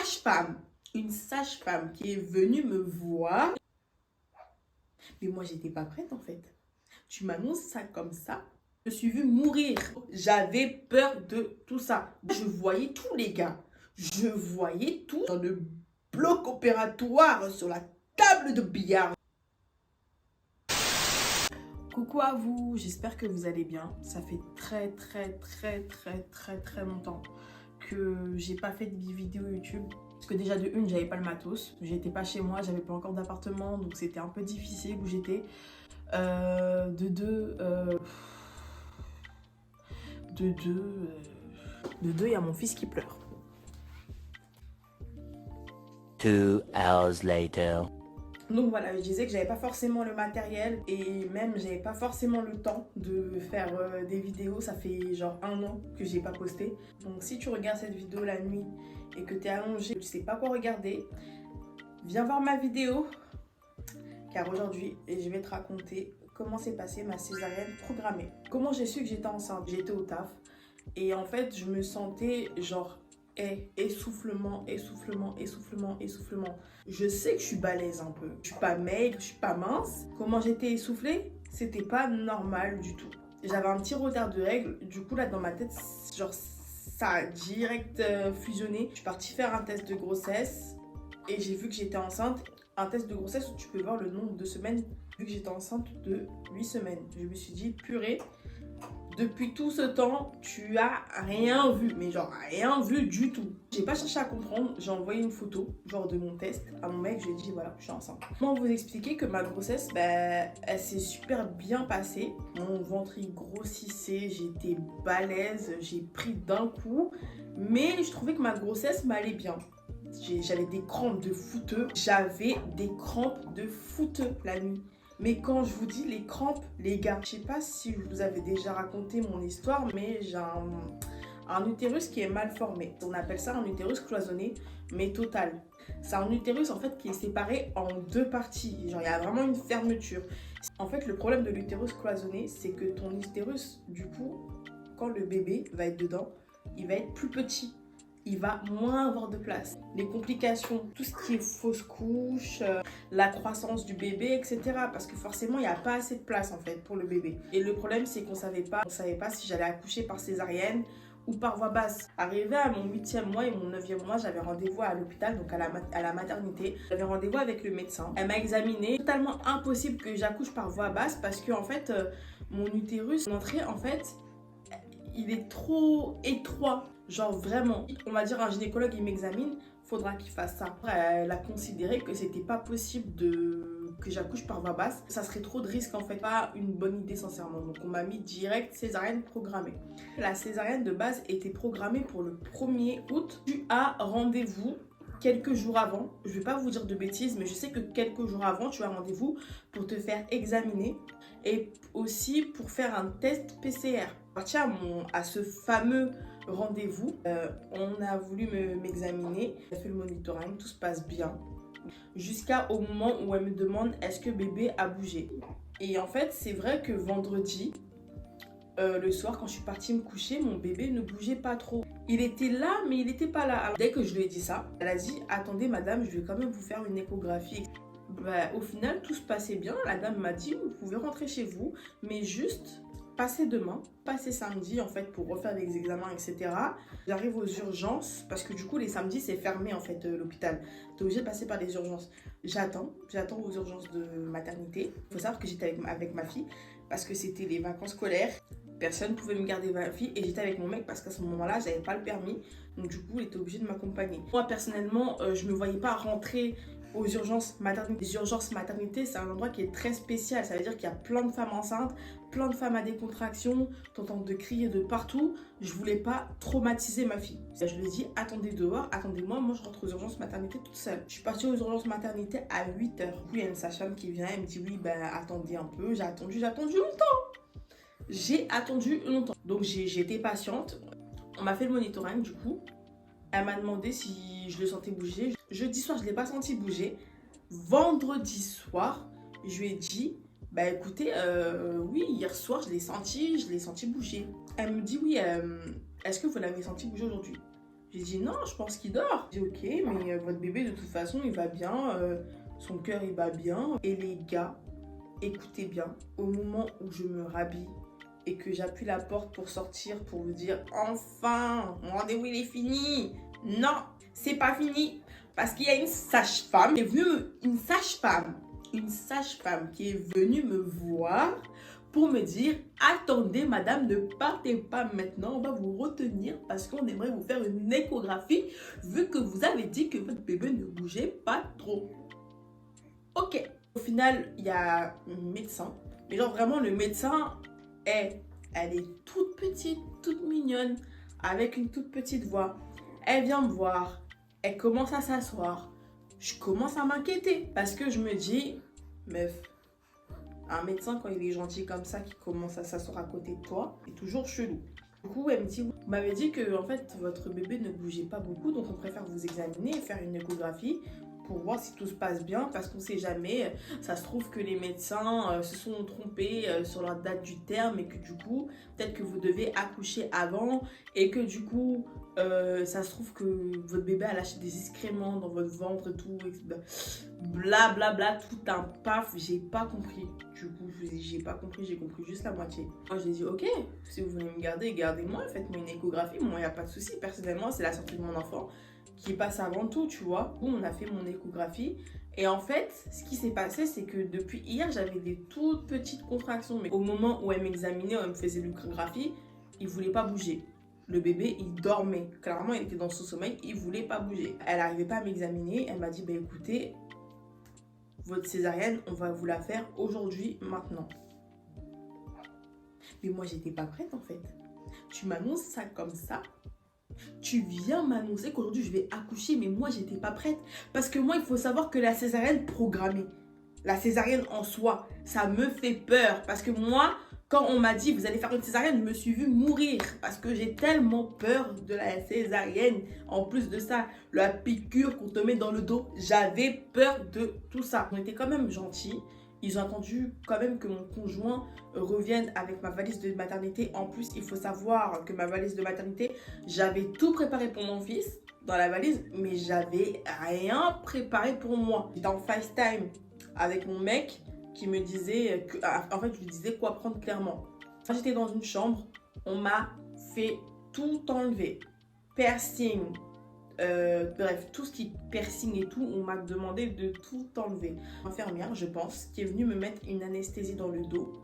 sage-femme. Une sage-femme qui est venue me voir. Mais moi, j'étais pas prête en fait. Tu m'annonces ça comme ça. Je me suis vue mourir. J'avais peur de tout ça. Je voyais tous les gars. Je voyais tout dans le bloc opératoire, sur la table de billard. Coucou à vous, j'espère que vous allez bien. Ça fait très longtemps que j'ai pas fait de vidéo YouTube. Parce que déjà de une, j'avais pas le matos. J'étais pas chez moi, j'avais pas encore d'appartement, donc c'était un peu difficile où j'étais. De deux, il y a mon fils qui pleure. 2 hours later. Donc voilà, je disais que j'avais pas forcément le matériel et même j'avais pas forcément le temps de faire des vidéos. Ça fait genre 1 an que j'ai pas posté. Donc si tu regardes cette vidéo la nuit et que tu es allongé, tu sais pas quoi regarder, viens voir ma vidéo. Car aujourd'hui, je vais te raconter comment s'est passée ma césarienne programmée. Comment j'ai su que j'étais enceinte? J'étais au taf et en fait je me sentais genre essoufflement. Je sais que je suis balèze un peu. Je suis pas maigre, je suis pas mince. Comment j'étais essoufflée? C'était pas normal du tout. J'avais un petit retard de règles. Du coup là dans ma tête, genre ça a direct fusionné. Je suis partie faire un test de grossesse et j'ai vu que j'étais enceinte. Un test de grossesse où tu peux voir le nombre de semaines. Vu que j'étais enceinte de 8 semaines. Je me suis dit purée. Depuis tout ce temps, tu as rien vu, mais genre rien vu du tout. J'ai pas cherché à comprendre, j'ai envoyé une photo, genre de mon test, à mon mec, je lui ai dit voilà, je suis enceinte. Comment vous expliquer que ma grossesse, elle s'est super bien passée. Mon ventre il grossissait, j'étais balèze, j'ai pris d'un coup, mais je trouvais que ma grossesse m'allait bien. J'avais des crampes de fouteux, la nuit. Mais quand je vous dis les crampes, les gars, je sais pas si je vous avais déjà raconté mon histoire, mais j'ai un utérus qui est mal formé. On appelle ça un utérus cloisonné, mais total. C'est un utérus en fait qui est séparé en 2 parties. Genre il y a vraiment une fermeture. En fait, le problème de l'utérus cloisonné, c'est que ton utérus, du coup, quand le bébé va être dedans, il va être plus petit. Il va moins avoir de place. Les complications, tout ce qui est fausse couche, la croissance du bébé, etc. Parce que forcément, il n'y a pas assez de place en fait pour le bébé. Et le problème, c'est qu'on savait pas si j'allais accoucher par césarienne ou par voie basse. Arrivé à mon 8e mois et mon 9e mois, j'avais rendez-vous à l'hôpital, donc à la maternité. J'avais rendez-vous avec le médecin. Elle m'a examinée. Totalement impossible que j'accouche par voie basse parce que en fait, mon utérus, mon entrée, en fait, il est trop étroit. Genre vraiment, on va dire un gynécologue il m'examine, faudra qu'il fasse ça. Elle a considéré que c'était pas possible que j'accouche par voie basse. Ça serait trop de risques en fait, pas une bonne idée sincèrement. Donc on m'a mis direct césarienne programmée. La césarienne de base était programmée pour le 1er août. Tu as rendez-vous quelques jours avant. Je vais pas vous dire de bêtises, mais je sais que quelques jours avant, tu as rendez-vous pour te faire examiner et aussi pour faire un test PCR. À ce fameux rendez-vous, on a voulu m'examiner, j'ai fait le monitoring, tout se passe bien. Jusqu'au moment où elle me demande est-ce que bébé a bougé. Et en fait, c'est vrai que vendredi, le soir, quand je suis partie me coucher, mon bébé ne bougeait pas trop. Il était là, mais il n'était pas là. Alors, dès que je lui ai dit ça, elle a dit attendez madame, je vais quand même vous faire une échographie. Au final, tout se passait bien. La dame m'a dit vous pouvez rentrer chez vous, mais juste passer demain, passer samedi en fait pour refaire les examens, etc. J'arrive aux urgences parce que du coup les samedis c'est fermé en fait l'hôpital. T'es obligé de passer par les urgences. J'attends aux urgences de maternité. Il faut savoir que j'étais avec ma fille parce que c'était les vacances scolaires. Personne ne pouvait me garder ma fille et j'étais avec mon mec parce qu'à ce moment-là j'avais pas le permis. Donc du coup il était obligé de m'accompagner. Moi personnellement je me voyais pas rentrer aux urgences maternité. Les urgences maternité, c'est un endroit qui est très spécial. Ça veut dire qu'il y a plein de femmes enceintes, plein de femmes à des contractions, t'entends de crier de partout. Je voulais pas traumatiser ma fille. Je lui ai dit attendez dehors, attendez-moi, moi je rentre aux urgences maternité toute seule. Je suis partie aux urgences maternité à 8h. Puis il y a une sage-femme qui vient, elle me dit oui attendez un peu, j'ai attendu longtemps. Donc j'ai été patiente. On m'a fait le monitoring du coup. Elle m'a demandé si je le sentais bouger. Jeudi soir, je ne l'ai pas senti bouger. Vendredi soir, je lui ai dit, écoutez, oui, hier soir, je l'ai senti bouger. Elle me dit, oui, est-ce que vous l'avez senti bouger aujourd'hui? J'ai dit non, je pense qu'il dort. J'ai dit ok, mais votre bébé de toute façon il va bien, son cœur il va bien. Et les gars, écoutez bien, au moment où je me rhabille et que j'appuie la porte pour sortir pour vous dire enfin, mon rendez-vous il est fini. Non, c'est pas fini parce qu'il y a une sage-femme qui est venue, une sage-femme qui est venue me voir pour me dire attendez madame, ne partez pas maintenant, on va vous retenir parce qu'on aimerait vous faire une échographie vu que vous avez dit que votre bébé ne bougeait pas trop. Ok. Au final, il y a un médecin, mais genre vraiment le médecin elle est toute petite, toute mignonne, avec une toute petite voix. Elle vient me voir, elle commence à s'asseoir. Je commence à m'inquiéter parce que je me dis, meuf, un médecin quand il est gentil comme ça, qui commence à s'asseoir à côté de toi, c'est toujours chelou. Du coup, elle me dit, vous m'avez dit que en fait, votre bébé ne bougeait pas beaucoup, donc on préfère vous examiner et faire une échographie pour voir si tout se passe bien, parce qu'on sait jamais, ça se trouve que les médecins se sont trompés sur la date du terme et que du coup, peut-être que vous devez accoucher avant et que du coup, ça se trouve que votre bébé a lâché des excréments dans votre ventre et tout, bla bla bla, tout un paf, j'ai pas compris. Du coup, j'ai pas compris, j'ai compris juste la moitié. Moi, j'ai dit, ok, si vous voulez me garder, gardez-moi, faites-moi une échographie, moi, il n'y a pas de souci. Personnellement, c'est la sortie de mon enfant qui passe avant tout, tu vois. Où on a fait mon échographie. Et en fait, ce qui s'est passé, c'est que depuis hier, j'avais des toutes petites contractions. Mais au moment où elle m'examinait, où elle me faisait l'échographie, il voulait pas bouger. Le bébé, il dormait. Clairement, il était dans son sommeil, il voulait pas bouger. Elle n'arrivait pas à m'examiner. Elle m'a dit, bah écoutez, votre césarienne, on va vous la faire aujourd'hui, maintenant. Mais moi, j'étais pas prête en fait. Tu m'annonces ça comme ça. Tu viens m'annoncer qu'aujourd'hui je vais accoucher, mais moi j'étais pas prête. Parce que moi, il faut savoir que la césarienne programmée, la césarienne en soi, ça me fait peur. Parce que moi, quand on m'a dit vous allez faire une césarienne, je me suis vue mourir. Parce que j'ai tellement peur de la césarienne. En plus de ça, la piqûre qu'on te met dans le dos, j'avais peur de tout ça. On était quand même gentils. Ils ont attendu quand même que mon conjoint revienne avec ma valise de maternité. En plus, il faut savoir que ma valise de maternité, j'avais tout préparé pour mon fils dans la valise, mais j'avais rien préparé pour moi. J'étais en FaceTime avec mon mec qui me disait, en fait, je lui disais quoi prendre clairement. Quand j'étais dans une chambre, on m'a fait tout enlever. Piercing, bref, tout ce qui est piercing et tout, on m'a demandé de tout enlever. Infirmière, je pense, qui est venue me mettre une anesthésie dans le dos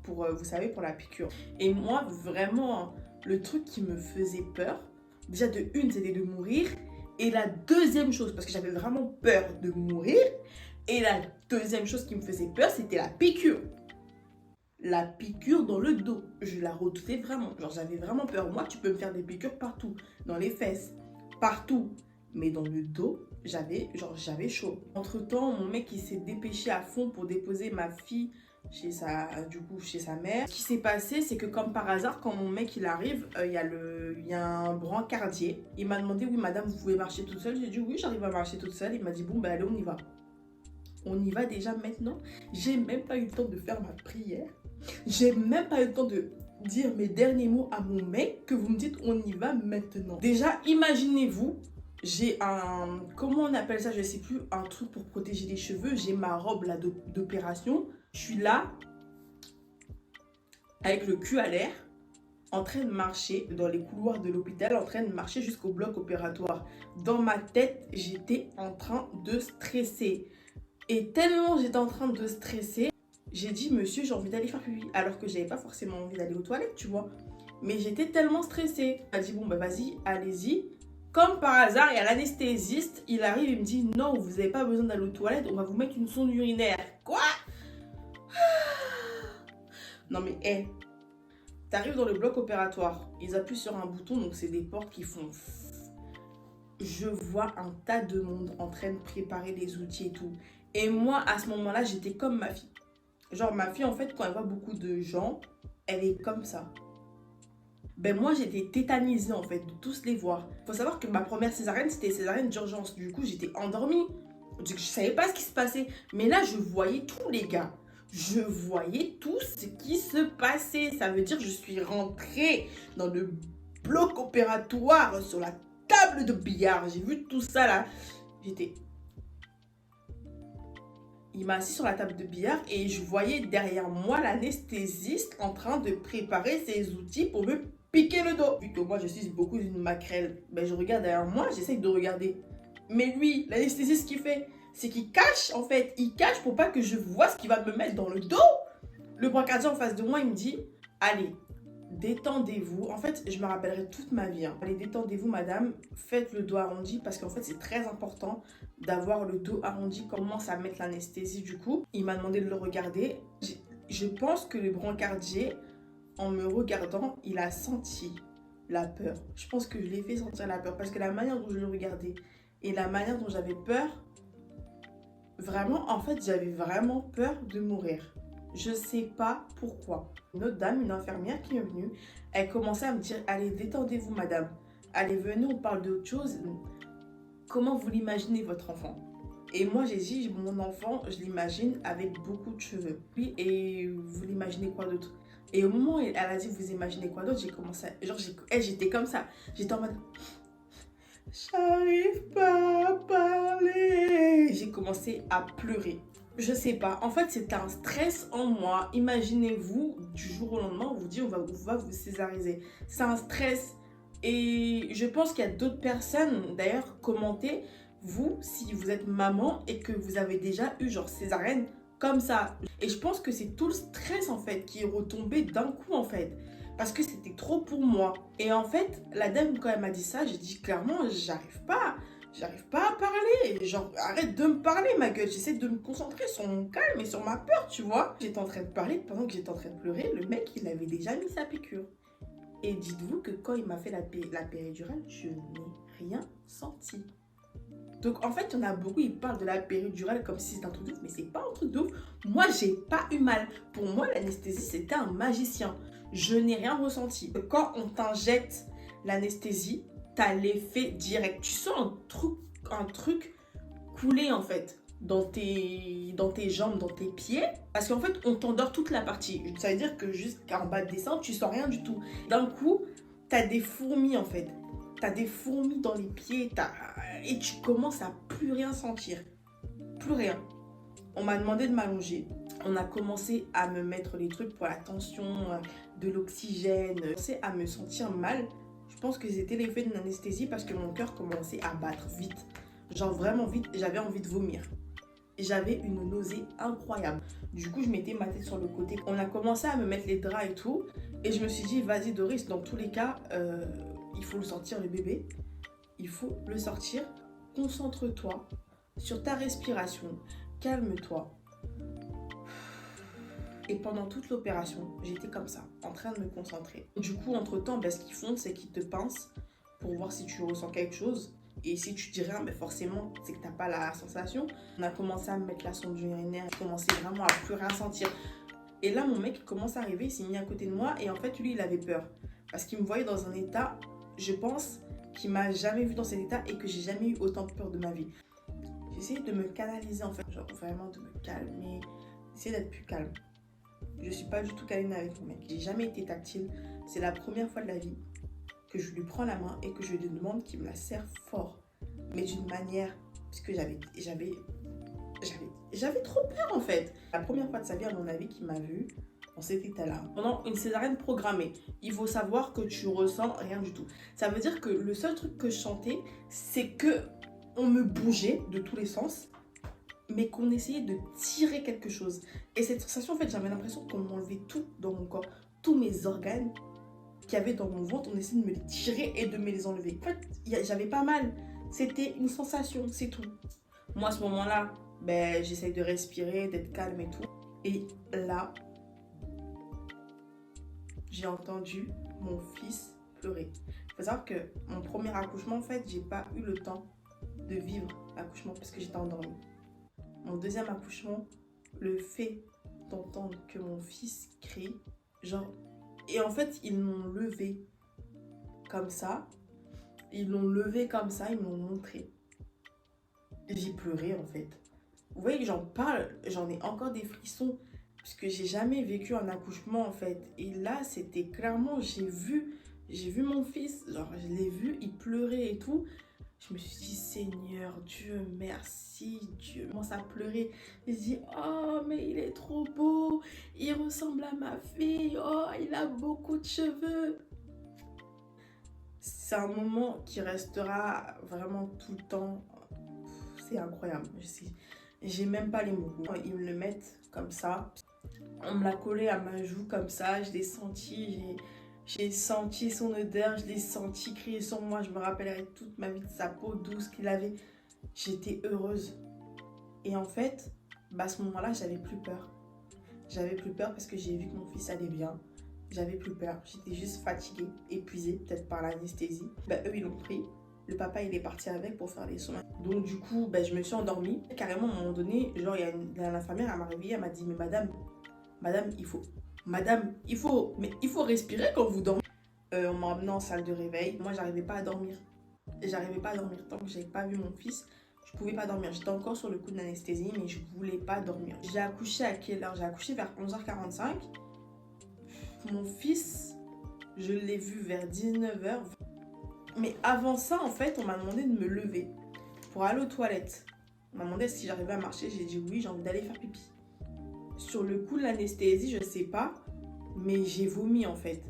pour, vous savez, pour la piqûre. Et moi, vraiment, le truc qui me faisait peur, déjà de une, c'était de mourir. Et la deuxième chose, parce que j'avais vraiment peur de mourir, et la deuxième chose qui me faisait peur, c'était la piqûre. La piqûre dans le dos. Je la redoutais vraiment. Genre, j'avais vraiment peur. Moi, tu peux me faire des piqûres partout, dans les fesses, partout, mais dans le dos, j'avais chaud. Entre temps, mon mec il s'est dépêché à fond pour déposer ma fille chez sa mère. Ce qui s'est passé, c'est que comme par hasard, quand mon mec il arrive, il y a un brancardier. Il m'a demandé oui madame, vous pouvez marcher toute seule. J'ai dit oui, j'arrive à marcher toute seule. Il m'a dit bon ben allez, on y va. On y va déjà maintenant. J'ai même pas eu le temps de faire ma prière. J'ai même pas eu le temps de dire mes derniers mots à mon mec que vous me dites on y va maintenant. Déjà, imaginez-vous, j'ai un, comment on appelle ça, je sais plus, un truc pour protéger les cheveux. J'ai ma robe là d'opération. Je suis là, avec le cul à l'air, en train de marcher dans les couloirs de l'hôpital, en train de marcher jusqu'au bloc opératoire. Dans ma tête, j'étais en train de stresser. Et tellement j'étais en train de stresser, j'ai dit, monsieur, j'ai envie d'aller faire pipi. Alors que j'avais pas forcément envie d'aller aux toilettes, tu vois. Mais j'étais tellement stressée. Elle a dit, bon, bah vas-y, allez-y. Comme par hasard, il y a l'anesthésiste. Il arrive, il me dit, non, vous n'avez pas besoin d'aller aux toilettes. On va vous mettre une sonde urinaire. Quoi? Non, mais, hé. T'arrives dans le bloc opératoire. Ils appuient sur un bouton, donc c'est des portes qui font... Je vois un tas de monde en train de préparer les outils et tout. Et moi, à ce moment-là, j'étais comme ma fille. Genre, ma fille, en fait, quand elle voit beaucoup de gens, elle est comme ça. Ben moi, j'étais tétanisée, en fait, de tous les voir. Faut savoir que ma première césarienne, c'était césarienne d'urgence. Du coup, j'étais endormie. Je savais pas ce qui se passait. Mais là, je voyais tous les gars. Je voyais tout ce qui se passait. Ça veut dire que je suis rentrée dans le bloc opératoire sur la table de billard. J'ai vu tout ça là. J'étais... Il m'a assis sur la table de billard et je voyais derrière moi l'anesthésiste en train de préparer ses outils pour me piquer le dos. Vu que moi je suis beaucoup une maquerelle, ben je regarde derrière moi, j'essaye de regarder. Mais lui, l'anesthésiste, ce qu'il fait, c'est qu'il cache en fait. Il cache pour pas que je vois ce qu'il va me mettre dans le dos. Le brancardier en face de moi, il me dit, allez, détendez-vous. En fait, je me rappellerai toute ma vie. Hein. Allez, détendez-vous, madame. Faites le dos arrondi parce qu'en fait, c'est très important d'avoir le dos arrondi. Commence à mettre l'anesthésie du coup. Il m'a demandé de le regarder. Je pense que le brancardier, en me regardant, il a senti la peur. Je pense que je l'ai fait sentir la peur parce que la manière dont je le regardais et la manière dont j'avais peur, vraiment, en fait, j'avais vraiment peur de mourir. Je sais pas pourquoi. Une autre dame, une infirmière qui est venue, elle commençait à me dire, allez, détendez-vous, madame. Allez, venez, on parle d'autre chose. Comment vous l'imaginez, votre enfant? Et moi, j'ai dit, mon enfant, je l'imagine avec beaucoup de cheveux. Puis, et vous l'imaginez quoi d'autre? Et au moment où elle a dit, vous imaginez quoi d'autre, j'ai commencé à... Genre, j'étais comme ça. J'étais en mode... J'arrive pas à parler. J'ai commencé à pleurer. Je sais pas. En fait, c'était un stress en moi. Imaginez-vous, du jour au lendemain, on vous dit on va vous césariser. C'est un stress. Et je pense qu'il y a d'autres personnes, d'ailleurs, commentez, vous, si vous êtes maman et que vous avez déjà eu genre césarienne comme ça. Et je pense que c'est tout le stress, en fait, qui est retombé d'un coup, en fait. Parce que c'était trop pour moi. Et en fait, la dame, quand elle m'a dit ça, j'ai dit clairement, j'arrive pas à parler. Genre, arrête de me parler, ma gueule. J'essaie de me concentrer sur mon calme et sur ma peur, tu vois. J'étais en train de parler, pendant que j'étais en train de pleurer, le mec, il avait déjà mis sa piqûre. Et dites-vous que quand il m'a fait la péridurale, je n'ai rien senti. Donc, en fait, il y en a beaucoup, ils parlent de la péridurale comme si c'était un truc de ouf, mais c'est pas un truc de ouf. Moi, j'ai pas eu mal. Pour moi, l'anesthésie, c'était un magicien. Je n'ai rien ressenti. Quand on t'injecte l'anesthésie, t'as l'effet direct. Tu sens un truc couler en fait dans tes jambes, dans tes pieds. Parce qu'en fait, on t'endort toute la partie. Ça veut dire que jusqu'en bas de descente, tu sens rien du tout. D'un coup, t'as des fourmis en fait. T'as des fourmis dans les pieds. Et tu commences à plus rien sentir. Plus rien. On m'a demandé de m'allonger. On a commencé à me mettre les trucs pour la tension, de l'oxygène. J'ai commencé à me sentir mal. Je pense que c'était l'effet d'une anesthésie parce que mon cœur commençait à battre vite. Genre vraiment vite, j'avais envie de vomir. J'avais une nausée incroyable. Du coup, je mettais ma tête sur le côté. On a commencé à me mettre les draps et tout. Et je me suis dit, vas-y Doris, dans tous les cas, il faut le sortir, le bébé. Il faut le sortir. Concentre-toi sur ta respiration. Calme-toi. Et pendant toute l'opération, j'étais comme ça, en train de me concentrer. Du coup, entre-temps, ce qu'ils font, c'est qu'ils te pincent pour voir si tu ressens quelque chose. Et si tu dis rien, forcément, c'est que tu n'as pas la sensation. On a commencé à me mettre la sonde urinaire, j'ai commencé vraiment à plus rien sentir. Et là, mon mec commence à arriver, il s'est mis à côté de moi. Et en fait, lui, il avait peur. Parce qu'il me voyait dans un état, je pense, qu'il m'a jamais vu dans cet état et que j'ai jamais eu autant de peur de ma vie. J'essayais de me canaliser, en fait, genre vraiment de me calmer, d'essayer d'être plus calme. Je suis pas du tout câline avec mon mec. J'ai jamais été tactile. C'est la première fois de la vie que je lui prends la main et que je lui demande qu'il me la serre fort. Mais d'une manière... Parce que j'avais trop peur en fait. La première fois de sa vie, à mon avis, qu'il m'a vu dans cet état-là. Pendant une césarienne programmée, il faut savoir que tu ressens rien du tout. Ça veut dire que le seul truc que je sentais, c'est que on me bougeait de tous les sens, mais qu'on essayait de tirer quelque chose. Et cette sensation, en fait, j'avais l'impression qu'on m'enlevait tout dans mon corps. Tous mes organes qu'il y avait dans mon ventre, on essayait de me les tirer et de me les enlever. En fait, j'avais pas mal. C'était une sensation, c'est tout. Moi, à ce moment-là, j'essaye de respirer, d'être calme et tout. Et là, j'ai entendu mon fils pleurer. Il faut savoir que mon premier accouchement, en fait, j'ai pas eu le temps de vivre l'accouchement parce que j'étais endormie. Mon deuxième accouchement, le fait d'entendre que mon fils crie, genre... Et en fait, ils m'ont levé comme ça. Ils l'ont levé comme ça, ils m'ont montré. J'ai pleuré en fait. Vous voyez que j'en parle, j'en ai encore des frissons. Puisque j'ai jamais vécu un accouchement en fait. Et là, c'était clairement, j'ai vu J'ai vu mon fils, genre je l'ai vu, il pleurait et tout. Je me suis dit, Seigneur Dieu, merci Dieu. Je commence à pleurer. Je dis, oh, mais il est trop beau. Il ressemble à ma fille. Oh, il a beaucoup de cheveux. C'est un moment qui restera vraiment tout le temps. C'est incroyable. J'ai même pas les mots. Ils me le mettent comme ça. On me l'a collé à ma joue comme ça. Je l'ai senti. J'ai senti son odeur, je l'ai senti crier sur moi. Je me rappellerai toute ma vie de sa peau douce qu'il avait. J'étais heureuse. Et en fait, à ce moment-là, j'avais plus peur. J'avais plus peur parce que j'ai vu que mon fils allait bien. J'avais plus peur. J'étais juste fatiguée, épuisée, peut-être par l'anesthésie. Eux, ils l'ont pris. Le papa, il est parti avec pour faire les soins. Donc, du coup, je me suis endormie. Carrément, à un moment donné, genre, il y a l'infirmière, elle m'a réveillée, elle m'a dit, mais madame, il faut respirer quand vous dormez. On m'a emmené en salle de réveil. Moi, j'arrivais pas à dormir. J'arrivais pas à dormir tant que j'avais pas vu mon fils. Je pouvais pas dormir. J'étais encore sur le coup de l'anesthésie, mais je voulais pas dormir. J'ai accouché à quelle heure? J'ai accouché vers 11h45. Mon fils, je l'ai vu vers 19h. Mais avant ça, en fait, on m'a demandé de me lever pour aller aux toilettes. On m'a demandé si j'arrivais à marcher. J'ai dit oui, j'ai envie d'aller faire pipi. Sur le coup de l'anesthésie, je sais pas, mais j'ai vomi en fait.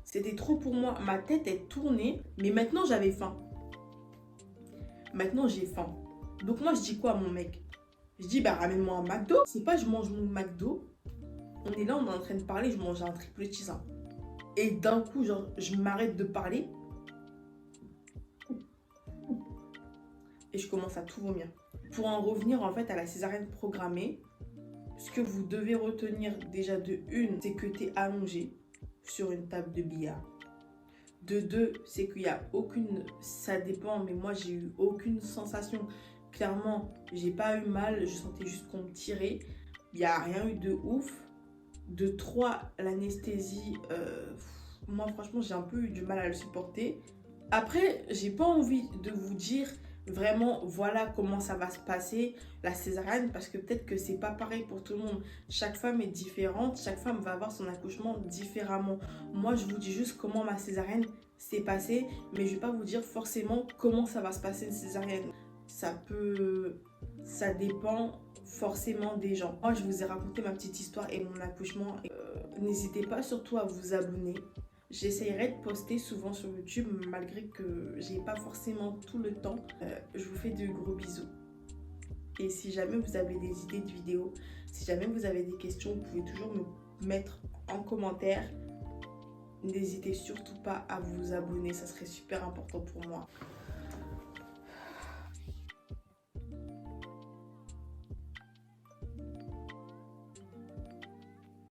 C'était trop pour moi. Ma tête est tournée, mais maintenant j'avais faim. Maintenant j'ai faim. Donc moi je dis quoi à mon mec? Je dis ramène-moi un McDo. C'est pas je mange mon McDo. On est là, on est en train de parler, je mange un triple cheese. Et d'un coup, genre, je m'arrête de parler. Et je commence à tout vomir. Pour en revenir en fait à la césarienne programmée, ce que vous devez retenir déjà de une, c'est que tu es allongé sur une table de billard. De deux, c'est qu'il n'y a aucune, ça dépend, mais moi j'ai eu aucune sensation. Clairement, j'ai pas eu mal, je sentais juste qu'on me tirait. Il n'y a rien eu de ouf. De trois, l'anesthésie, moi franchement j'ai un peu eu du mal à le supporter. Après, j'ai pas envie de vous dire vraiment voilà comment ça va se passer la césarienne, parce que peut-être que c'est pas pareil pour tout le monde. Chaque femme est différente, chaque femme va avoir son accouchement différemment. Moi je vous dis juste comment ma césarienne s'est passée, mais je vais pas vous dire forcément comment ça va se passer une césarienne. Ça dépend forcément des gens. Moi je vous ai raconté ma petite histoire et mon accouchement. N'hésitez pas surtout à vous abonner. J'essaierai de poster souvent sur YouTube malgré que j'ai pas forcément tout le temps. Je vous fais de gros bisous. Et si jamais vous avez des idées de vidéos, si jamais vous avez des questions, vous pouvez toujours me mettre en commentaire. N'hésitez surtout pas à vous abonner, ça serait super important pour moi.